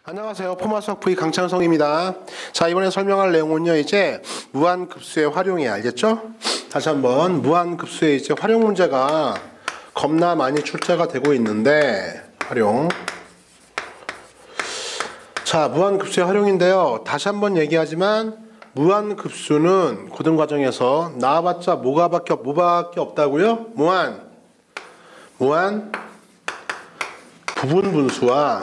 안녕하세요. 포마수학 V 강창성입니다. 자, 이번에 설명할 내용은요, 이제 무한급수의 활용이 알겠죠? 다시 한번 무한급수의 이제 활용 문제가 겁나 많이 출제가 되고 있는데 활용. 자, 무한급수의 활용인데요. 다시 한번 얘기하지만 무한급수는 고등과정에서 나와봤자 뭐밖에 없다고요? 무한 부분분수와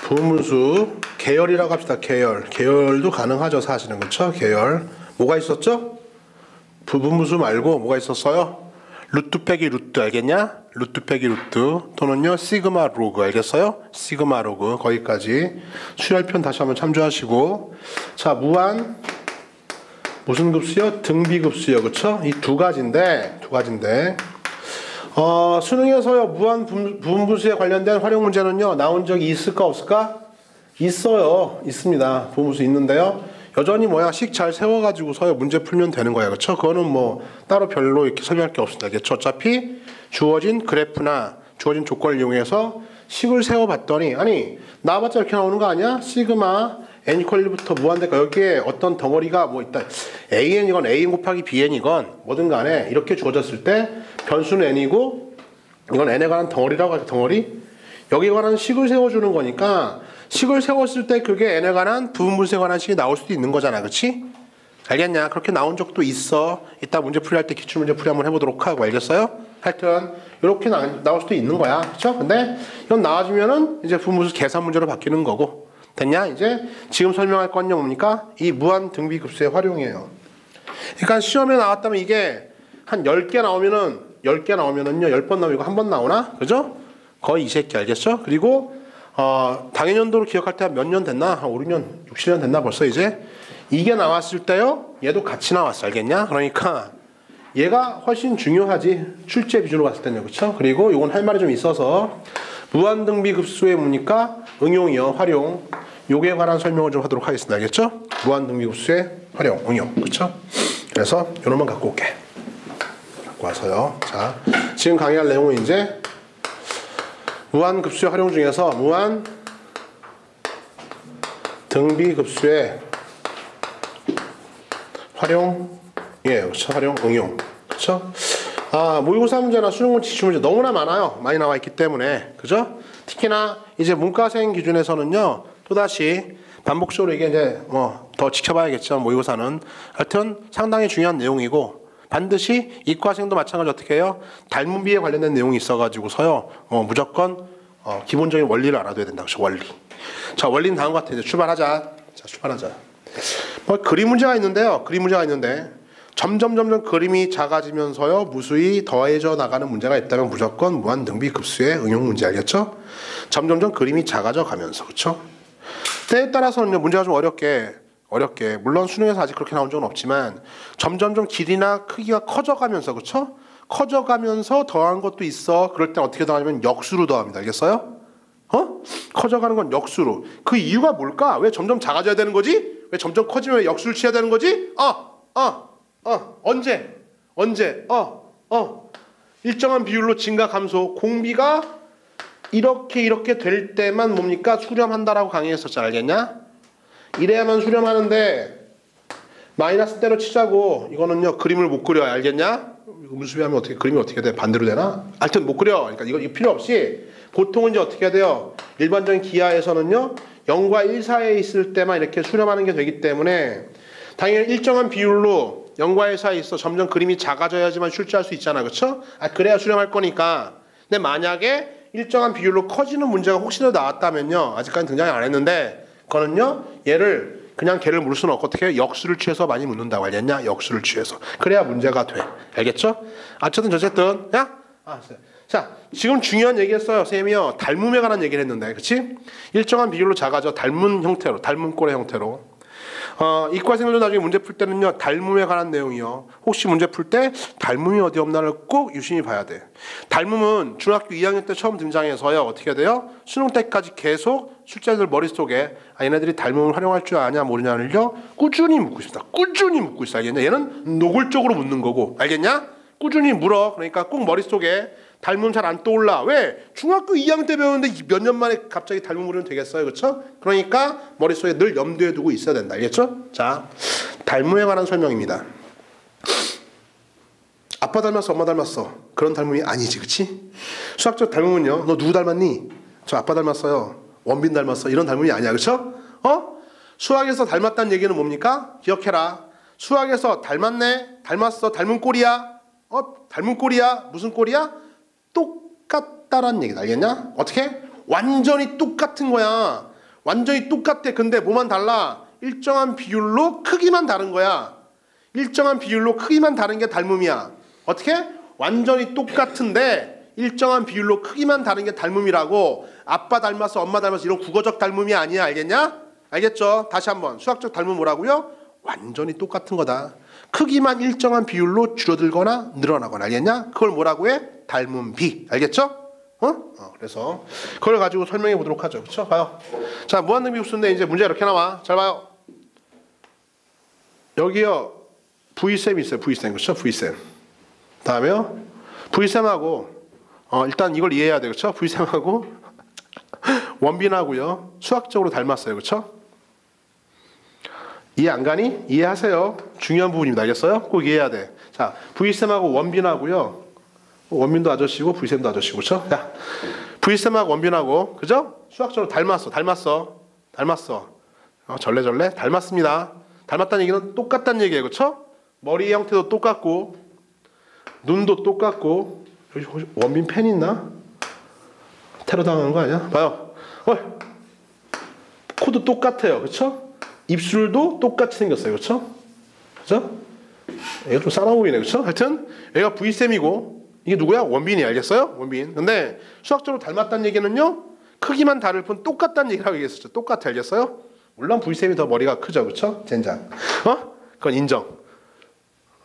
부분분수 계열이라고 합시다. 계열도 가능하죠. 사실은. 그렇죠? 계열. 뭐가 있었죠? 부분분수 말고 뭐가 있었어요? 루트 빼기 루트 알겠냐? 루트 빼기 루트 또는요 시그마 로그 알겠어요? 시그마 로그 거기까지 수열편 다시 한번 참조하시고, 자, 무한 무슨 급수요? 등비급수요. 그렇죠? 이 두 가지인데 수능에서요 무한 부분분수에 관련된 활용 문제는요 나온 적이 있을까 없을까? 있어요. 있습니다. 부분분수 있는데요, 여전히 식 잘 세워가지고서요 문제 풀면 되는 거예요. 그렇죠? 그거는 뭐 따로 별로 이렇게 설명할 게 없습니다. 그렇죠? 어차피 주어진 그래프나 주어진 조건을 이용해서 식을 세워봤더니, 아니 나와봤자 이렇게 나오는 거 아니야? 시그마 n = 1부터 무한대가 여기에 어떤 덩어리가 뭐 있다, an이건 a 곱하기 bn이건 뭐든 간에 이렇게 주어졌을 때 변수는 n이고 이건 n에 관한 덩어리라고 하죠. 덩어리. 여기에 관한 식을 세워주는 거니까 식을 세웠을 때 그게 n에 관한 부분분수에 관한 식이 나올 수도 있는 거잖아. 그치? 알겠냐? 그렇게 나온 적도 있어. 이따 문제 풀이할 때 기출문제 풀이 한번 해보도록 하고, 알겠어요? 하여튼 이렇게 나올 수도 있는 거야. 그쵸? 근데 이건 나와주면은 이제 부분분수 계산 문제로 바뀌는 거고. 됐냐? 이제 지금 설명할 건요 뭡니까? 이 무한 등비급수의 활용이에요. 그러니까 시험에 나왔다면 이게 한 10개 나오면은요 10번 나오고 한 번 나오나? 그죠? 거의 이 새끼 알겠죠? 그리고 당해년도를 기억할 때 몇 년 됐나? 한 5, 6년, 6, 7년 됐나 벌써 이제? 이게 나왔을 때요 얘도 같이 나왔어. 알겠냐? 그러니까 얘가 훨씬 중요하지. 출제 비중으로 봤을 때는요. 그쵸? 그리고 이건 할 말이 좀 있어서 무한등비급수의 뭡니까? 응용이요. 활용. 요게 관한 설명을 좀 하도록 하겠습니다. 알겠죠? 무한등비급수의 활용, 응용. 그쵸? 그래서 요놈만 갖고 올게. 갖고 와서요. 자, 지금 강의할 내용은 이제 무한급수의 활용 중에서 무한등비급수의 활용이에요. 그쵸? 활용, 응용. 그쵸? 모의고사 문제나 수능문제, 기출문제 너무나 많아요. 많이 나와 있기 때문에. 그죠? 특히나 이제 문과생 기준에서는요, 또다시 반복적으로 이게 이제 더 지켜봐야겠죠. 모의고사는. 하여튼 상당히 중요한 내용이고, 반드시 이과생도 마찬가지로 어떻게 해요? 닮은비에 관련된 내용이 있어가지고서요, 무조건 기본적인 원리를 알아둬야 된다. 그렇죠? 원리. 자, 원리는 다음 것 같아요. 출발하자. 자, 출발하자. 그림 문제가 있는데요. 그림 문제가 있는데 점점 그림이 작아지면서요 무수히 더해져 나가는 문제가 있다면 무조건 무한등비급수의 응용 문제. 알겠죠? 점점 그림이 작아져 가면서. 그렇죠? 때에 따라서는 문제가 좀 어렵게 물론 수능에서 아직 그렇게 나온 적은 없지만 점점 길이나 크기가 커져가면서, 그렇죠? 커져가면서 더한 것도 있어. 그럴 땐 어떻게 더하냐면 역수로 더합니다. 알겠어요? 커져가는 건 역수로. 그 이유가 뭘까? 왜 점점 작아져야 되는 거지? 왜 점점 커지면 왜 역수를 취해야 되는 거지? 언제? 일정한 비율로 증가 감소. 공비가 이렇게 될 때만 뭡니까? 수렴한다라고 강의했었잖아. 알겠냐? 이래야만 수렴하는데 마이너스 대로 치자고 이거는요 그림을 못 그려. 알겠냐? 음수비하면 그림이 어떻게 돼? 반대로 되나? 하여튼 못 그려. 그러니까 이거 필요 없이 보통은 이제 어떻게 해야 돼요? 일반적인 기하에서는요 0과 1 사이에 있을 때만 이렇게 수렴하는 게 되기 때문에 당연히 일정한 비율로 0과 1 사이에 있어 점점 그림이 작아져야지만 출제할 수 있잖아. 그쵸? 그래야 수렴할 거니까. 근데 만약에 일정한 비율로 커지는 문제가 혹시라도 나왔다면요, 아직까지 등장이 안 했는데 그거는요 얘를 그냥 걔를 물 수는 없고 어떻게 해요? 역수를 취해서 많이 묻는다고. 알겠냐? 역수를 취해서. 그래야 문제가 돼. 알겠죠? 어쨌든 자, 지금 중요한 얘기했어요. 쌤이요 닮음에 관한 얘기를 했는데, 그치? 일정한 비율로 작아져. 닮은 형태로, 닮은 꼴의 형태로. 이과생들도 나중에 문제 풀 때는요 닮음에 관한 내용이요, 혹시 문제 풀 때 닮음이 어디 없나를 꼭 유심히 봐야 돼. 닮음은 중학교 2학년 때 처음 등장해서요 어떻게 돼요? 수능 때까지 계속 출제자들 머릿속에 얘네들이 닮음을 활용할 줄 아냐 모르냐를요 꾸준히 묻고 있습니다. 꾸준히 묻고 있어. 알겠냐? 얘는 노골적으로 묻는 거고. 알겠냐? 꾸준히 물어. 그러니까 꼭 머릿속에 닮음 잘 안 떠올라. 왜? 중학교 2학년 때 배웠는데 몇 년 만에 갑자기 닮음으로는 되겠어요. 그렇죠? 그러니까 머릿속에 늘 염두에 두고 있어야 된다. 알겠죠? 자, 닮음에 관한 설명입니다. 아빠 닮았어, 엄마 닮았어. 그런 닮음이 아니지, 그치? 수학적 닮음은요, 너 누구 닮았니? 저 아빠 닮았어요. 원빈 닮았어. 이런 닮음이 아니야, 그쵸? 수학에서 닮았다는 얘기는 뭡니까? 기억해라. 수학에서 닮았네, 닮았어, 닮은 꼴이야. 닮은 꼴이야. 무슨 꼴이야? 똑같다라는 얘기다. 알겠냐? 어떻게? 완전히 똑같은 거야. 완전히 똑같아. 근데 뭐만 달라? 일정한 비율로 크기만 다른 거야. 일정한 비율로 크기만 다른 게 닮음이야. 어떻게? 완전히 똑같은데 일정한 비율로 크기만 다른 게 닮음이라고. 아빠 닮았어, 엄마 닮았어 이런 국어적 닮음이 아니야. 알겠냐? 알겠죠? 다시 한번. 수학적 닮음 뭐라고요? 완전히 똑같은 거다. 크기만 일정한 비율로 줄어들거나 늘어나거나. 알겠냐? 그걸 뭐라고 해? 닮음비. 알겠죠? 그래서 그걸 가지고 설명해 보도록 하죠. 그렇죠? 봐요. 자, 무한등비급수인데 이제 문제가 이렇게 나와. 잘 봐요. 여기요. V셈이 있어요. V셈. 그렇죠? V셈. 다음에요. V셈하고 일단 이걸 이해해야 돼요. 그렇죠? V셈하고 원빈하고요. 수학적으로 닮았어요. 그렇죠? 이해 안 가니? 이해하세요. 중요한 부분입니다. 알겠어요? 꼭 이해해야 돼. 자, V셈하고 원빈하고요. 원빈도 아저씨고 V셈도 아저씨고. 그렇죠? 야, V셈하고 원빈하고 그죠? 수학적으로 닮았어. 절레절레 닮았습니다. 닮았다는 얘기는 똑같다는 얘기예요. 그렇죠? 머리 형태도 똑같고 눈도 똑같고. 원빈 팬 있나? 테러 당하는 거 아니야? 봐요. 코도 똑같아요. 그렇죠? 입술도 똑같이 생겼어요. 그렇죠? 그죠? 얘가 좀 싸나 보이네. 그렇죠? 하여튼 얘가 V셈이고 이게 누구야? 원빈이. 알겠어요? 원빈. 근데 수학적으로 닮았다는 얘기는요, 크기만 다를 뿐 똑같다는 얘기라고 얘기했었죠. 똑같아. 알겠어요? 물론 V셈이 더 머리가 크죠. 그렇죠? 젠장. 그건 인정.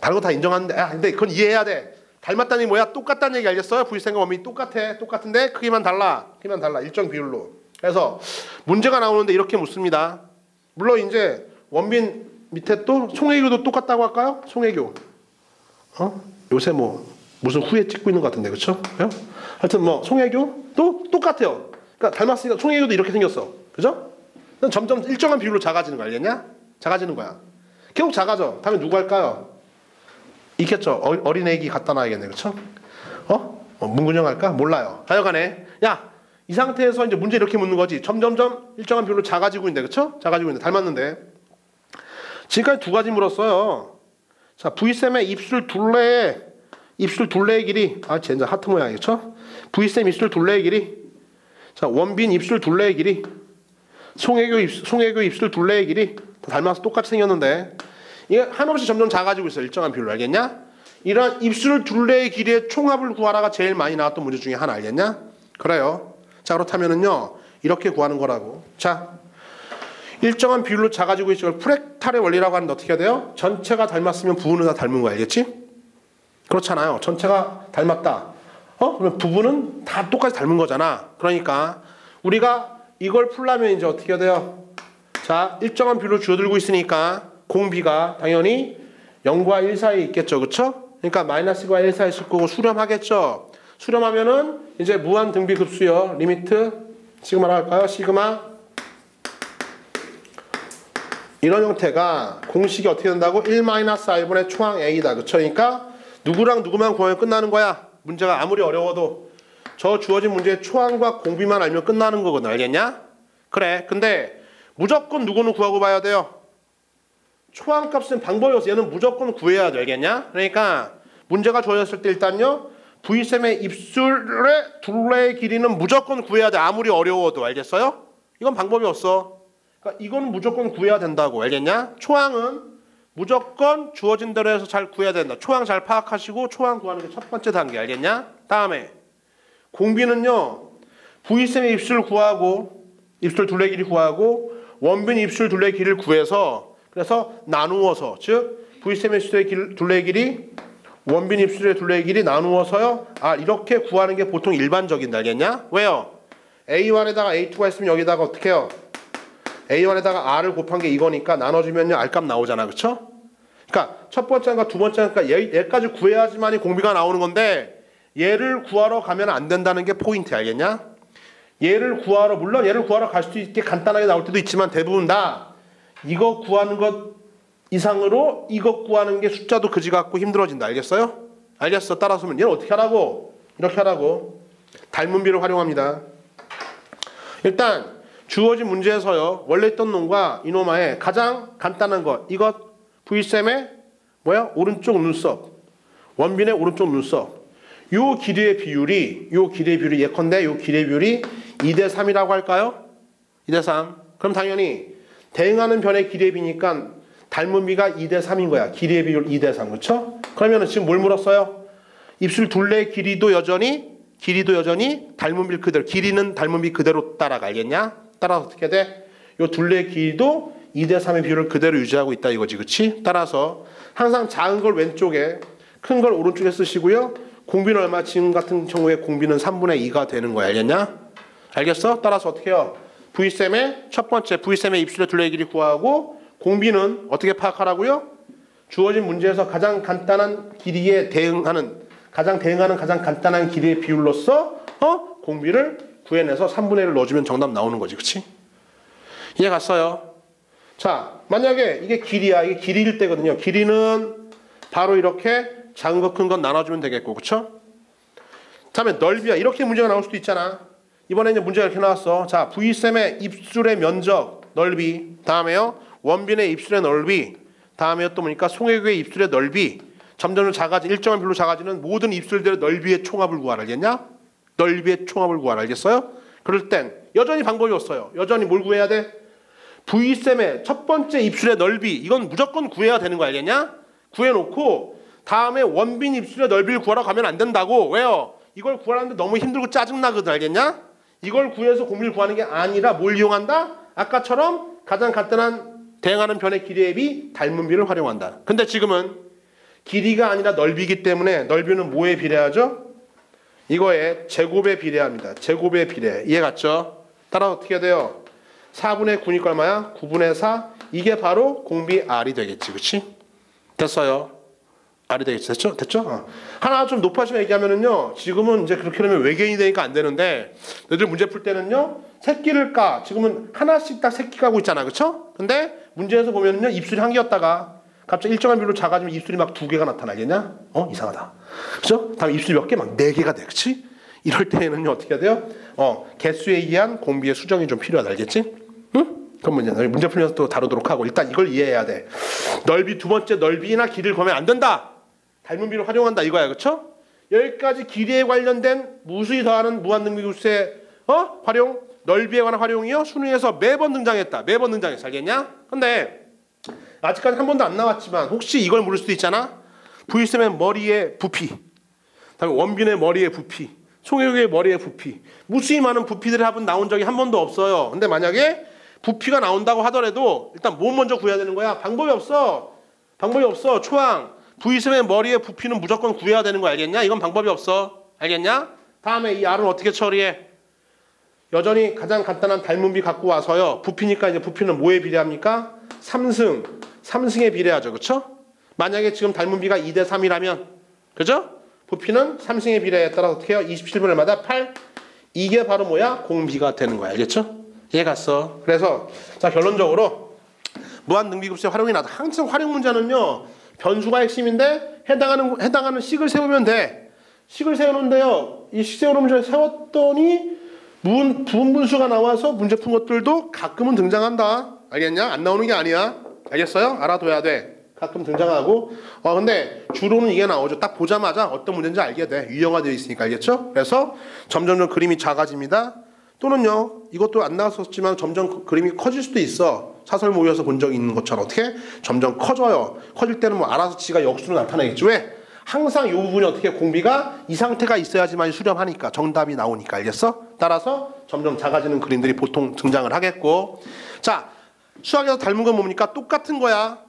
다른 거 다 인정하는데, 근데 그건 이해해야 돼. 닮았다는 얘기 뭐야? 똑같다는 얘기. 알겠어요? V셈과 원빈이 똑같아. 똑같은데 크기만 달라. 일정 비율로. 그래서 문제가 나오는데 이렇게 묻습니다. 물론 이제 원빈 밑에 또 송혜교도 똑같다고 할까요? 송혜교. 요새 무슨 후에 찍고 있는 것 같은데. 그렇죠? 하여튼 송혜교도 똑같아요. 그러니까 닮았으니까 송혜교도 이렇게 생겼어. 그죠? 점점 일정한 비율로 작아지는 거. 알겠냐? 작아지는 거야. 계속 작아져. 다음에 누구 할까요? 있겠죠. 어린애기 갖다 놔야겠네. 그렇죠? 문근영 할까? 몰라요. 하여간에 이 상태에서 이제 문제 이렇게 묻는 거지. 점점점 일정한 비율로 작아지고 있는데. 그렇죠? 작아지고 있는데. 닮았는데. 지금까지 두 가지 물었어요. 자, V셈의 입술 둘레의 길이. 젠장 하트 모양이죠? V셈 입술 둘레의 길이. 자, 원빈 입술 둘레의 길이. 송혜교 입술 둘레의 길이. 닮아서 똑같이 생겼는데 이게 한없이 점점 작아지고 있어요. 일정한 비율로. 알겠냐? 이런 입술 둘레의 길이의 총합을 구하라가 제일 많이 나왔던 문제 중에 하나. 알겠냐? 그래요. 자, 그렇다면은요 이렇게 구하는 거라고. 자, 일정한 비율로 작아지고 있죠. 프랙탈의 원리라고 하는데 어떻게 해야 돼요? 전체가 닮았으면 부분은 다 닮은 거. 알겠지? 그렇잖아요. 전체가 닮았다. 그러면 부분은 다 똑같이 닮은 거잖아. 그러니까 우리가 이걸 풀려면 이제 어떻게 해야 돼요? 자, 일정한 비율로 줄어들고 있으니까 공비가 당연히 0과 1 사이에 있겠죠. 그쵸? 그러니까 마이너스과 1 사이에 있을 거고 수렴하겠죠. 수렴하면은 이제 무한 등비 급수요. 리미트 시그마로 할까요? 시그마. 이런 형태가 공식이 어떻게 된다고? 1-r분의 초항 a다. 그쵸? 그러니까 누구랑 누구만 구하면 끝나는 거야. 문제가 아무리 어려워도 저 주어진 문제의 초항과 공비만 알면 끝나는 거거든. 알겠냐? 그래. 근데 무조건 누구는 구하고 봐야 돼요. 초항 값은 방법이 없어. 얘는 무조건 구해야 돼. 알겠냐? 그러니까 문제가 주어졌을 때 일단요, V셈의 입술의 둘레의 길이는 무조건 구해야 돼. 아무리 어려워도. 알겠어요? 이건 방법이 없어. 그러니까 이건 무조건 구해야 된다고. 알겠냐? 초항은 무조건 주어진 대로 해서 잘 구해야 된다. 초항 잘 파악하시고 초항 구하는 게 첫 번째 단계. 알겠냐? 다음에 공비는요, V셈의 입술 구하고 입술 둘레 길이 구하고 원빈 입술 둘레 길이를 구해서 그래서 나누어서, 즉 V셈의 입술의 둘레 길이 원빈 입술의 둘레 길이 나누어서요. 이렇게 구하는 게 보통 일반적인데. 알겠냐? 왜요? A1에다가 A2가 있으면 여기다가 어떻게 해요? A1에다가 R을 곱한 게 이거니까 나눠주면요 R값 나오잖아. 그쵸? 그러니까 첫 번째인가 두 번째인가 얘까지 구해야지만이 공비가 나오는 건데 얘를 구하러 가면 안 된다는 게 포인트 알겠냐? 물론 얘를 구하러 갈 수도 있게 간단하게 나올 때도 있지만 대부분 다 이거 구하는 것 이상으로 이거 구하는 게 숫자도 그지 같고 힘들어진다. 알겠어요? 알겠어. 따라서 얘는 어떻게 하라고? 이렇게 하라고. 닮은비를 활용합니다. 일단 주어진 문제에서요. 원래 있던 놈과 이놈의 가장 간단한 것. 이것 V쌤의 오른쪽 눈썹. 원빈의 오른쪽 눈썹. 요 길이의 비율이 예컨대 요 길이의 비율이 2대 3이라고 할까요? 2대 3. 그럼 당연히 대응하는 변의 길이의 비니까 닮은 비가 2대 3인 거야. 길이의 비율 2대 3. 그렇죠? 그러면은 지금 뭘 물었어요? 입술 둘레의 길이도 여전히 닮은 비 그대로. 길이는 닮은 비 그대로 따라가. 알겠냐? 따라서 어떻게 돼? 요 둘레의 길이도 2대 3의 비율을 그대로 유지하고 있다 이거지. 그렇지? 따라서 항상 작은 걸 왼쪽에 큰 걸 오른쪽에 쓰시고요. 공비는 얼마? 지금 같은 경우에 공비는 3분의 2가 되는 거야. 알겠냐? 알겠어? 따라서 어떻게 해요? V쌤의 첫 번째 V쌤의 입술의 둘레의 길이 구하고 공비는 어떻게 파악하라고요? 주어진 문제에서 가장 간단한 길이에 대응하는 가장 간단한 길이의 비율로서 공비를 구해내서 3분의 1을 넣어주면 정답 나오는 거지. 그치? 이해 갔어요? 자, 만약에 이게 길이야. 이게 길이일 때거든요. 길이는 바로 이렇게 작은 거 큰 건 나눠주면 되겠고. 그쵸? 다음에 넓이야. 이렇게 문제가 나올 수도 있잖아. 이번에 이제 문제가 이렇게 나왔어. 자, V쌤의 입술의 면적, 넓이. 다음에요. 원빈의 입술의 넓이. 다음에 또 보니까 송혜교의 입술의 넓이. 점점 일정한 비율로 작아지는 모든 입술들의 넓이의 총합을 구하라. 알겠냐? 넓이의 총합을 구하라. 알겠어요? 그럴 땐 여전히 방법이 없어요. 여전히 뭘 구해야 돼? V쌤의 첫 번째 입술의 넓이. 이건 무조건 구해야 되는 거 알겠냐? 구해놓고 다음에 원빈 입술의 넓이를 구하러 가면 안 된다고. 왜요? 이걸 구하는데 너무 힘들고 짜증나거든. 알겠냐? 이걸 구해서 공비를 구하는 게 아니라 뭘 이용한다? 아까처럼 가장 간단한 대응하는 변의 길이에 비 닮은 비를 활용한다. 근데 지금은 길이가 아니라 넓이기 때문에 넓이는 뭐에 비례하죠? 이거에 제곱에 비례합니다. 제곱에 비례. 이해 갔죠? 따라 어떻게 돼요? 4분의 9니까 얼마야? 9분의 4. 이게 바로 공비 R이 되겠지. 그치? 됐어요. R이 되겠지. 됐죠? 됐죠? 하나 좀 높아지면 얘기하면은요. 지금은 이제 그렇게 하면 외계인이 되니까 안 되는데 너희들 문제 풀 때는요. 새끼를 까. 지금은 하나씩 딱 새끼 까고 있잖아. 그쵸? 근데 문제에서 보면은요. 입술이 한 개였다가 갑자기 일정한 비율로 작아지면 입술이 막 2개가 나타나겠냐? 이상하다. 그죠? 다음 입술이 몇 개? 막 4개가 돼. 그치? 이럴 때에는요, 어떻게 해야 돼요? 개수에 의한 공비의 수정이 좀 필요하다. 알겠지? 응? 그럼 문제 풀면서 또 다루도록 하고, 일단 이걸 이해해야 돼. 넓이, 두 번째 넓이나 길이를 구하면 안 된다. 닮은 비를 활용한다. 이거야. 그쵸? 여기까지 길이에 관련된 무수히 더하는 무한등비급수의 활용, 넓이에 관한 활용이요. 순위에서 매번 등장했다. 매번 등장했어. 알겠냐? 근데 아직까지 한 번도 안 나왔지만 혹시 이걸 물을 수도 있잖아. V쌤의 머리의 부피, 다음에 원빈의 머리의 부피, 송혜교의 머리의 부피, 무수히 많은 부피들의 합은 나온 적이 한 번도 없어요. 근데 만약에 부피가 나온다고 하더라도 일단 뭐 먼저 구해야 되는 거야? 방법이 없어. 초항. V쌤의 머리의 부피는 무조건 구해야 되는 거 알겠냐? 이건 방법이 없어. 알겠냐? 다음에 이 R은 어떻게 처리해? 여전히 가장 간단한 닮은 비 갖고 와서요. 부피니까 이제 부피는 뭐에 비례합니까? 3승에 비례하죠. 그렇죠? 만약에 지금 닮은 비가 2대 3이라면 그죠? 부피는 3승에 비례에 따라 어떻게 해요? 27분의마다 8. 이게 바로 뭐야? 공비가 되는 거야. 알겠죠? 이해 갔어. 그래서 자 결론적으로 무한등비급수의 활용이 나다. 항상 활용 문제는요. 변수가 핵심인데 해당하는 식을 세우면 돼. 식을 세우는데요. 이 식 세우는 문제를 세웠더니 부분분수가 나와서 문제 푼 것들도 가끔은 등장한다. 알겠냐? 안 나오는 게 아니야. 알겠어요? 알아둬야 돼. 가끔 등장하고. 근데 주로는 이게 나오죠. 딱 보자마자 어떤 문제인지 알게 돼. 유형화되어 있으니까. 알겠죠? 그래서 점점 그림이 작아집니다. 또는요. 이것도 안 나왔었지만 점점 그림이 커질 수도 있어. 사설 모의에서 본 적이 있는 것처럼 어떻게? 점점 커져요. 커질 때는 뭐 알아서 지가 역수로 나타나겠지. 왜? 항상 이 부분이 어떻게 공비가 이 상태가 있어야지만 수렴하니까 정답이 나오니까. 알겠어? 따라서 점점 작아지는 그림들이 보통 등장을 하겠고. 자, 수학에서 닮은 건 뭡니까? 똑같은 거야.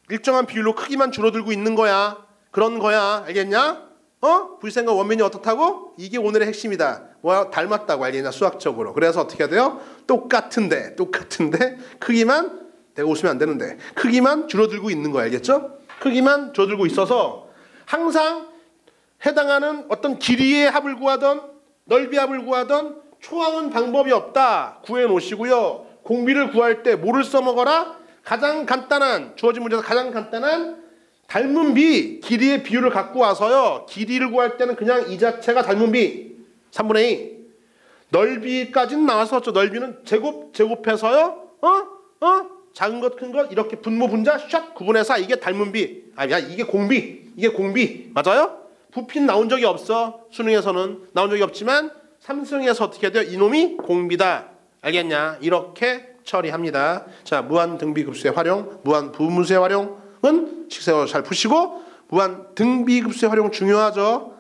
일정한 비율로 크기만 줄어들고 있는 거야. 그런 거야. 알겠냐? V쌤과 원빈이 어떻다고? 이게 오늘의 핵심이다. 뭐야? 닮았다고. 알겠냐? 수학적으로. 그래서 어떻게 해야 돼요? 똑같은데 크기만 내가 웃으면 안 되는데 크기만 줄어들고 있는 거야. 알겠죠? 크기만 줄어들고 있어서 항상 해당하는 어떤 길이의 합을 구하던 넓이 합을 구하던 초항은 방법이 없다. 구해 놓으시고요. 공비를 구할 때 뭐를 써먹어라? 가장 간단한 주어진 문제에서 가장 간단한 닮은 비 길이의 비율을 갖고 와서요. 길이를 구할 때는 그냥 이 자체가 닮은 비 3분의 2. 넓이까지는 나왔었죠. 넓이는 제곱해서요. 작은 것 큰 것 이렇게 분모 분자 샷 구분해서 이게 닮은 비. 야 이게 공비. 이게 공비. 맞아요? 부피는 나온 적이 없어. 수능에서는 나온 적이 없지만 3승에서 어떻게 돼요? 이놈이 공비다. 알겠냐? 이렇게 처리합니다. 자, 무한 등비급수의 활용, 무한 부분수의 활용은 식세워 잘 푸시고 무한 등비급수의 활용 중요하죠.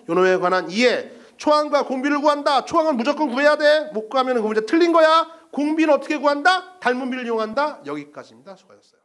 요놈에 관한 이해. 초항과 공비를 구한다. 초항은 무조건 구해야 돼. 못 구하면 그 문제 틀린 거야. 공비는 어떻게 구한다? 닮은 비를 이용한다. 여기까지입니다. 수고하셨어요.